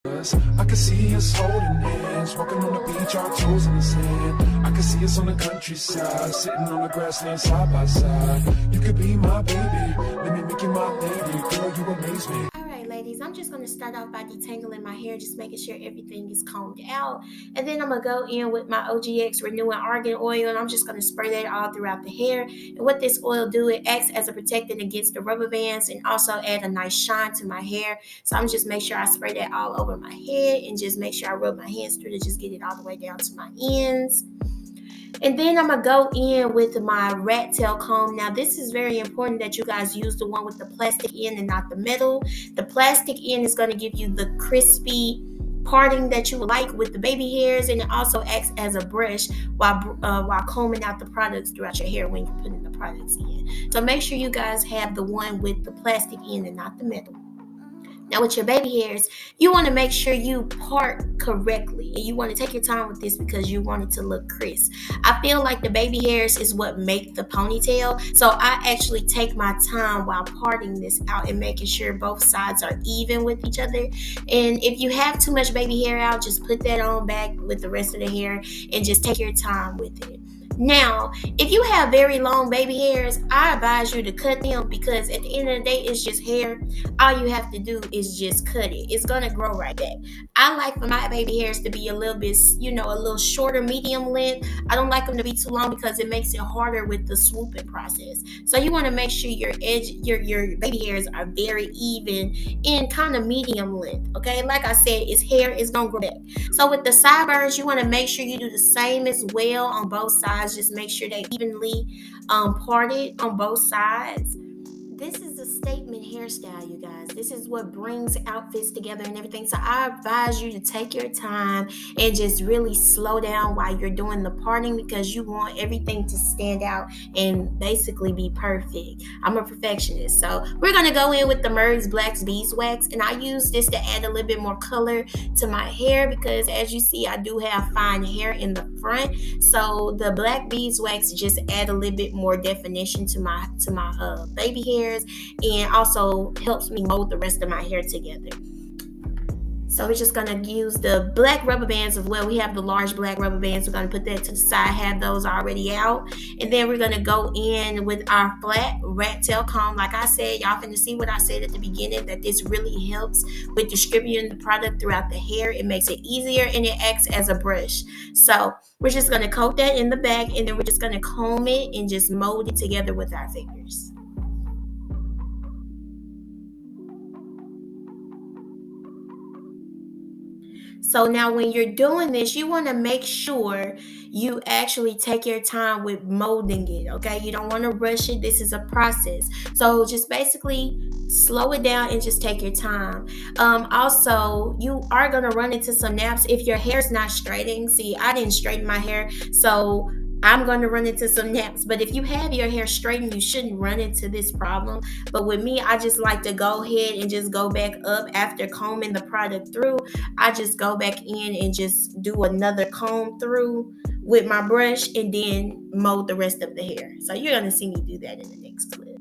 I can see us holding hands, walking on the beach, our toes in the sand. I can see us on the countryside, sitting on the grassland side by side. You could be my baby, let me make you my lady. Girl, you amaze me. Alright ladies, I'm just going to start off by detangling my hair, just making sure everything is combed out. And then I'm going to go in with my OGX Renewing Argan Oil, and I'm just going to spray that all throughout the hair. And what this oil do, it acts as a protectant against the rubber bands and also add a nice shine to my hair. So I'm just make sure I spray that all over my head and just make sure I rub my hands through to just get it all the way down to my ends. And then I'm going to go in with my rat tail comb. Now, this is very important that you guys use the one with the plastic end and not the metal. The plastic end is going to give you the crispy parting that you like with the baby hairs, and it also acts as a brush while combing out the products throughout your hair when you're putting the products in. So make sure you guys have the one with the plastic end and not the metal. Now with your baby hairs, you want to make sure you part correctly, and you want to take your time with this because you want it to look crisp. I feel like the baby hairs is what make the ponytail, so I actually take my time while parting this out and making sure both sides are even with each other. And if you have too much baby hair out, just put that on back with the rest of the hair and just take your time with it. Now, if you have very long baby hairs, I advise you to cut them because at the end of the day, it's just hair. All you have to do is just cut it. It's going to grow right back. I like for my baby hairs to be a little bit, a little shorter, medium length. I don't like them to be too long because it makes it harder with the swooping process. So you want to make sure your baby hairs are very even in kind of medium length. Okay, like I said, it's hair, it's going to grow back. So with the sideburns, you want to make sure you do the same as well on both sides. Just make sure they evenly parted on both sides. This is a statement hairstyle, you guys. This is what brings outfits together and everything. So I advise you to take your time and just really slow down while you're doing the parting because you want everything to stand out and basically be perfect. I'm a perfectionist. So we're going to go in with the Murray's Black's Beeswax, and I use this to add a little bit more color to my hair because as you see, I do have fine hair in the front. So the black beeswax just add a little bit more definition to my baby hair, and also helps me mold the rest of my hair together. So we're just going to use the black rubber bands as well. We have the large black rubber bands. We're going to put that to the side, have those already out. And then we're going to go in with our flat rat tail comb. Like I said, y'all finna see what I said at the beginning, that this really helps with distributing the product throughout the hair. It makes it easier and it acts as a brush. So we're just going to coat that in the back, and then we're just going to comb it and just mold it together with our fingers. So now when you're doing this, you want to make sure you actually take your time with molding it, okay? You don't want to rush it. This is a process. So just basically slow it down and just take your time. Also, you are going to run into some naps if your hair's not straightening. See, I didn't straighten my hair, so I'm going to run into some naps. But if you have your hair straightened, you shouldn't run into this problem. But with me, I just like to go ahead and just go back up after combing the product through. I just go back in and just do another comb through with my brush and then mold the rest of the hair. So you're going to see me do that in the next clip.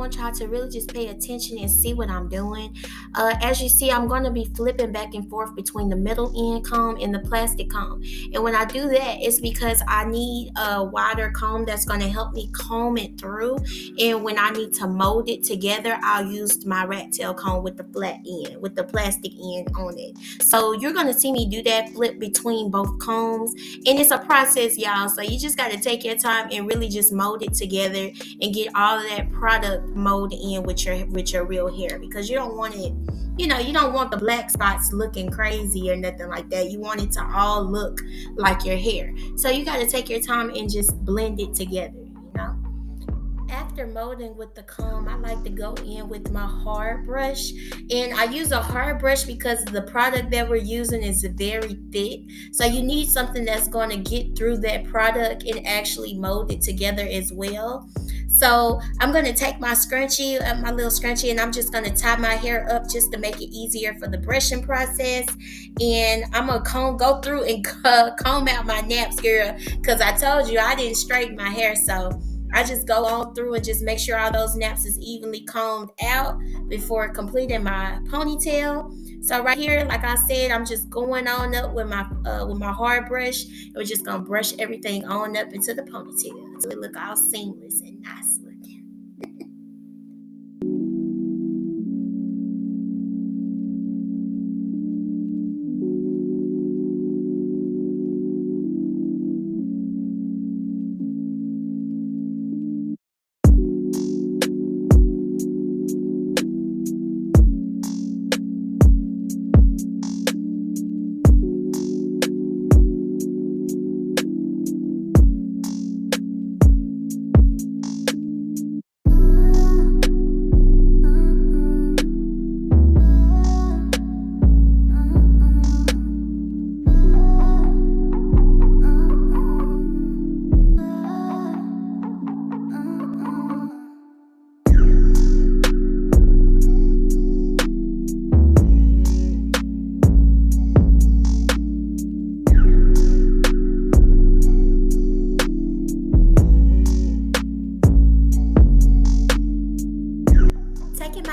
want y'all to really just pay attention and see what I'm doing. As you see, I'm going to be flipping back and forth between the middle end comb and the plastic comb. And when I do that, it's because I need a wider comb that's going to help me comb it through. And when I need to mold it together, I'll use my rat tail comb with the flat end, with the plastic end on it. So you're going to see me do that flip between both combs. And it's a process, y'all. So you just got to take your time and really just mold it together and get all of that product molded in with your real hair, because you don't want it, you don't want the black spots looking crazy or nothing like that. You want it to all look like your hair. So you got to take your time and just blend it together. After molding with the comb, I like to go in with my hard brush. And I use a hard brush because the product that we're using is very thick. So you need something that's going to get through that product and actually mold it together as well. So I'm going to take my scrunchie, my little scrunchie, and I'm just going to tie my hair up just to make it easier for the brushing process. And I'm going to go through and comb out my naps, girl, because I told you I didn't straighten my hair. So I just go on through and just make sure all those naps is evenly combed out before completing my ponytail. So right here, like I said, I'm just going on up with my hard brush. And we're just gonna brush everything on up into the ponytail so it look all seamless and nice looking.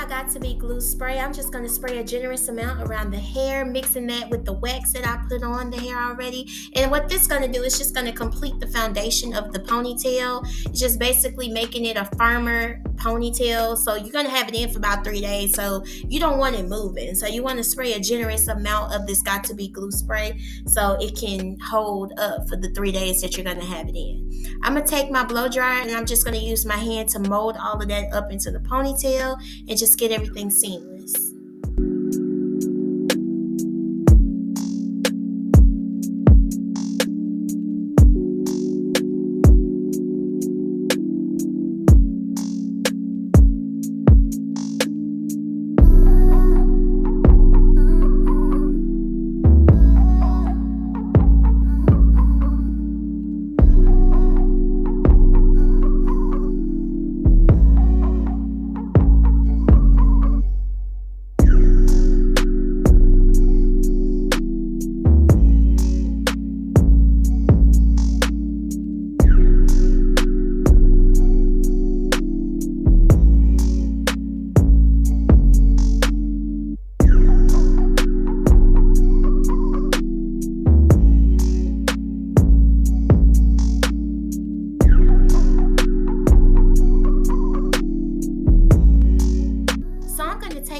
Got2b glue spray. I'm just going to spray a generous amount around the hair, mixing that with the wax that I put on the hair already. And what this is going to do is just going to complete the foundation of the ponytail. It's just basically making it a firmer ponytail. So you're going to have it in for about 3 days. So you don't want it moving. So you want to spray a generous amount of this Got2b glue spray so it can hold up for the 3 days that you're going to have it in. I'm going to take my blow dryer and I'm just going to use my hand to mold all of that up into the ponytail and just get everything seamless.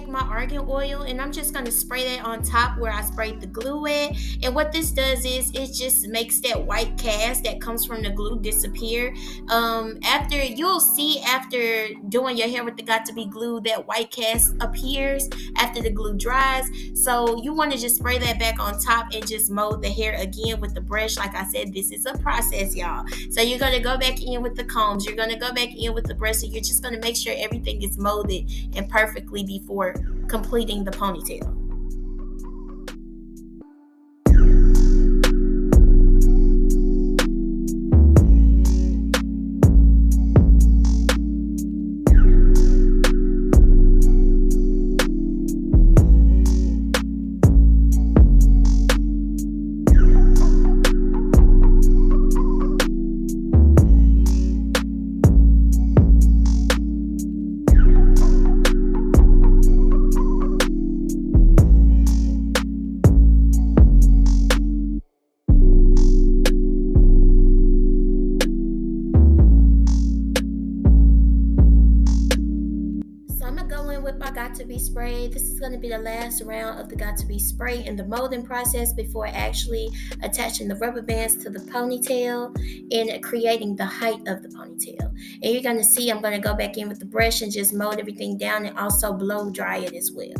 My argan oil and I'm just going to spray that on top where I sprayed the glue at. And what this does is it just makes that white cast that comes from the glue disappear. After doing your hair with the Got2b glue, that white cast appears after the glue dries. So you want to just spray that back on top and just mold the hair again with the brush. Like I said, this is a process, y'all. So you're going to go back in with the combs, you're going to go back in with the brush, and you're just going to make sure everything is molded and perfectly before completing the ponytail. in with my got to be spray. This is going to be the last round of the got to be spray in the molding process before actually attaching the rubber bands to the ponytail and creating the height of the ponytail. And you're going to see I'm going to go back in with the brush and just mold everything down and also blow dry it as well.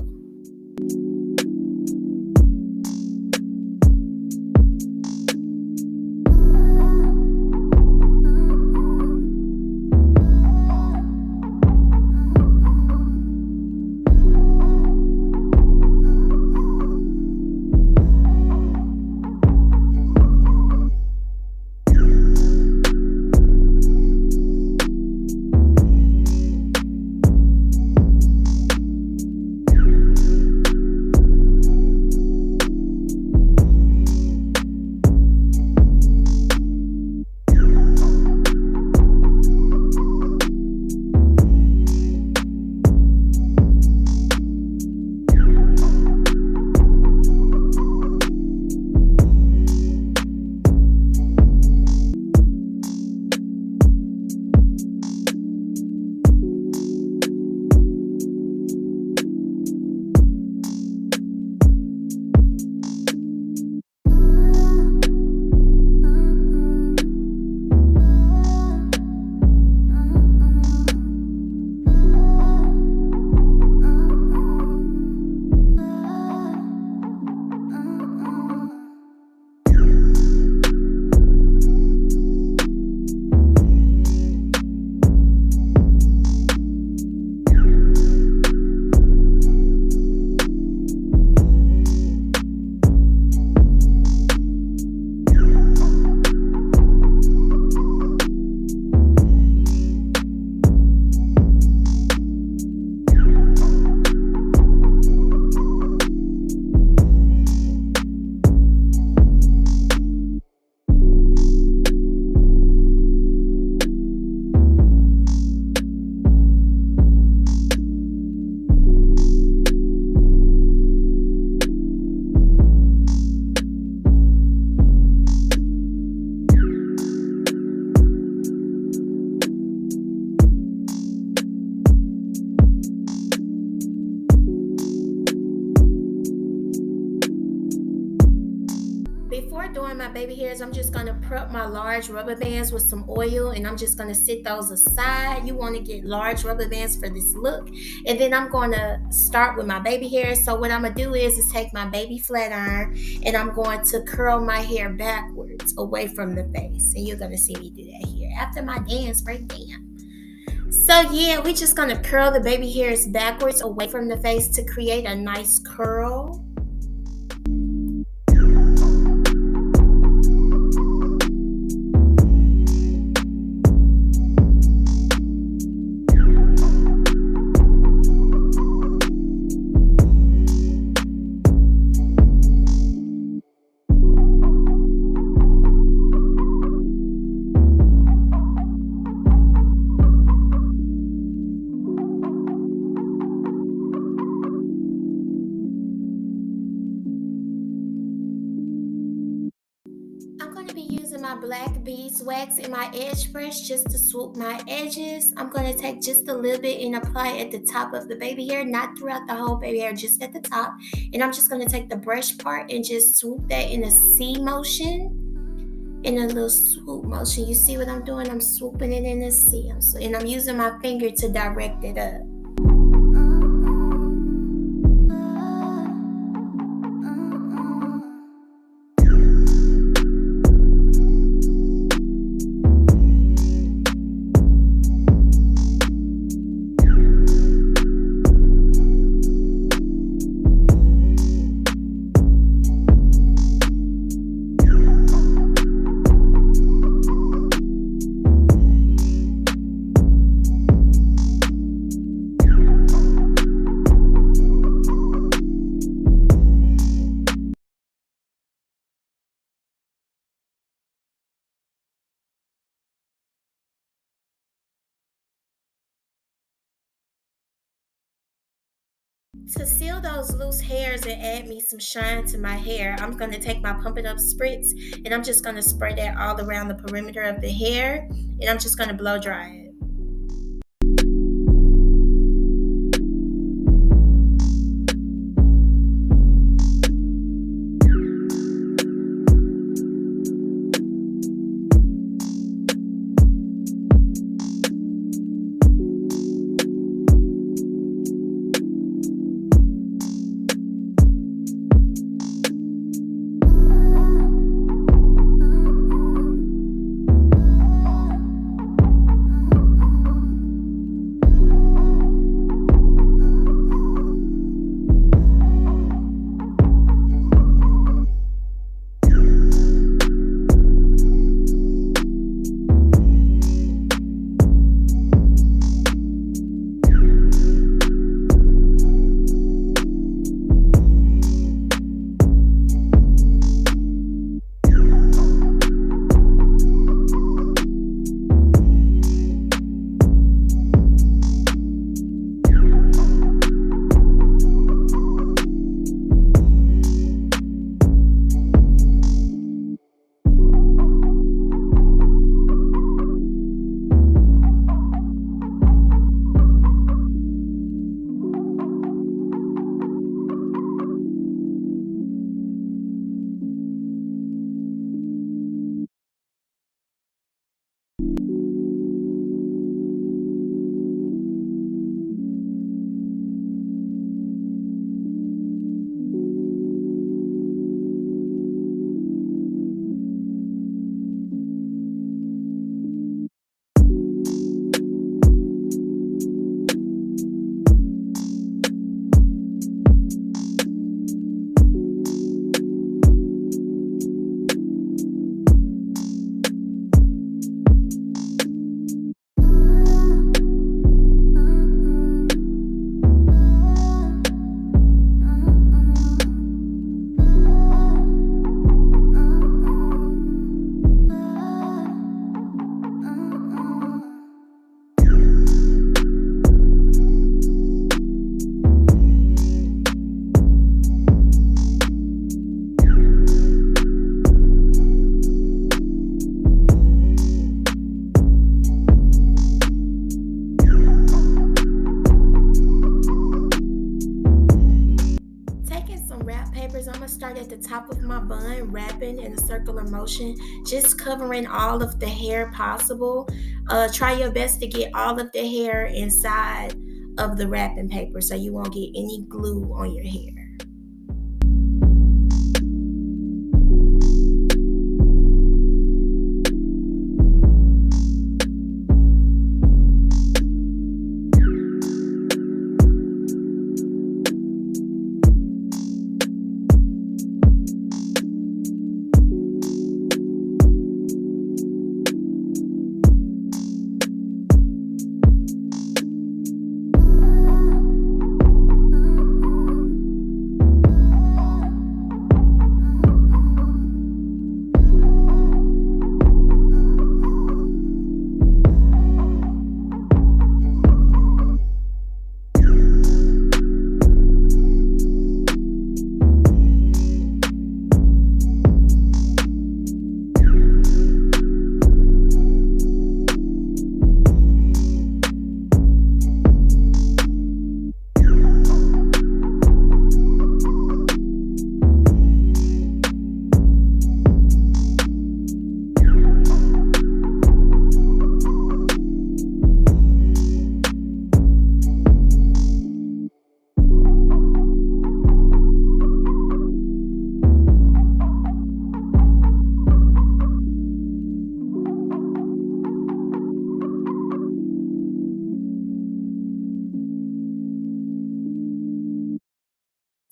Before doing my baby hairs, I'm just going to prep my large rubber bands with some oil and I'm just going to sit those aside. You want to get large rubber bands for this look. And then I'm going to start with my baby hairs. So what I'm going to do is take my baby flat iron and I'm going to curl my hair backwards away from the face. And you're going to see me do that here after my dance breakdown. So yeah, we're just going to curl the baby hairs backwards away from the face to create a nice curl. I'm going to be using my black beeswax in my edge brush just to swoop my edges. I'm going to take just a little bit and apply it at the top of the baby hair, not throughout the whole baby hair, just at the top. And I'm just going to take the brush part and just swoop that in a C motion, in a little swoop motion. You see what I'm doing? I'm swooping it in a C. And I'm using my finger to direct it up. To seal those loose hairs and add me some shine to my hair, I'm going to take my Pump It Up spritz and I'm just going to spray that all around the perimeter of the hair and I'm just going to blow dry it. at the top of my bun, wrapping in a circular motion, just covering all of the hair possible. Try your best to get all of the hair inside of the wrapping paper so you won't get any glue on your hair.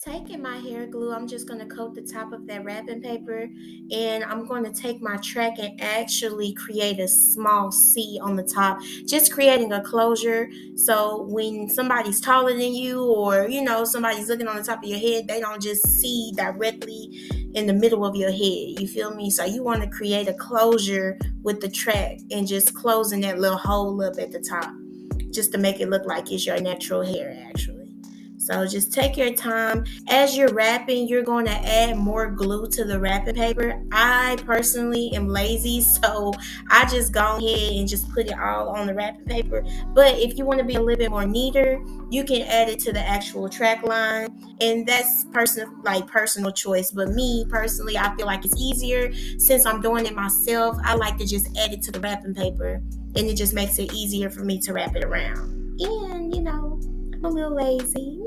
Taking my hair glue, I'm just going to coat the top of that wrapping paper, and I'm going to take my track and actually create a small C on the top, just creating a closure so when somebody's taller than you, or somebody's looking on the top of your head, they don't just see directly in the middle of your head. You feel me? So you want to create a closure with the track and just closing that little hole up at the top just to make it look like it's your natural hair actually. So just take your time. As you're wrapping, you're going to add more glue to the wrapping paper. I personally am lazy, so I just go ahead and just put it all on the wrapping paper. But if you want to be a little bit more neater, you can add it to the actual track line, and that's personal choice. But me personally, I feel like it's easier since I'm doing it myself. I like to just add it to the wrapping paper, and it just makes it easier for me to wrap it around. And I'm a little lazy.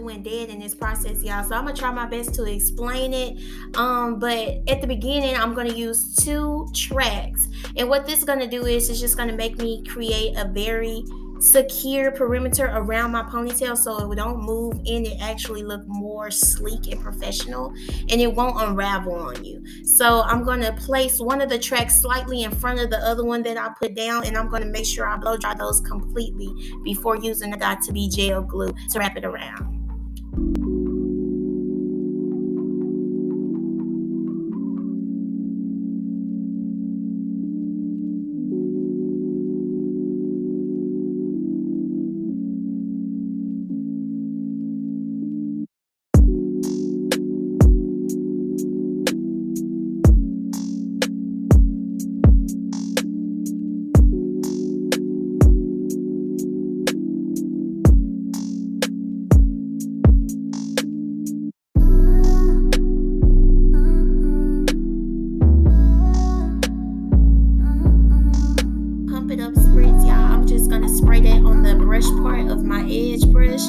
Went dead in this process, y'all, so I'm gonna try my best to explain it. But at the beginning, I'm gonna use 2 tracks, and what this is gonna do is it's just gonna make me create a very secure perimeter around my ponytail so it don't move and it actually look more sleek and professional, and it won't unravel on you. So I'm going to place one of the tracks slightly in front of the other one that I put down, and I'm going to make sure I blow dry those completely before using the got2b gel glue to wrap it around.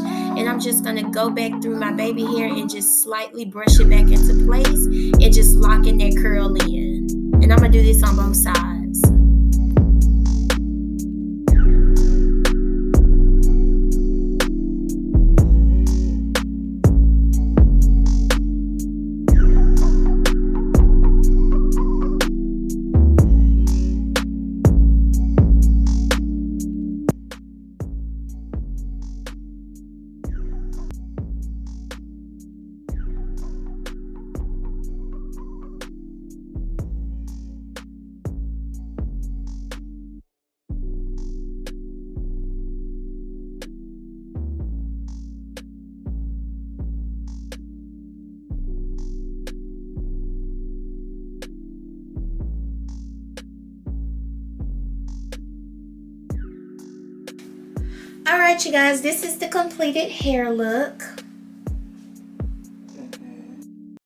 and I'm just gonna go back through my baby hair and just slightly brush it back into place and just locking that curl in. And I'm gonna do this on both sides. Alright, you guys, this is the completed hair look.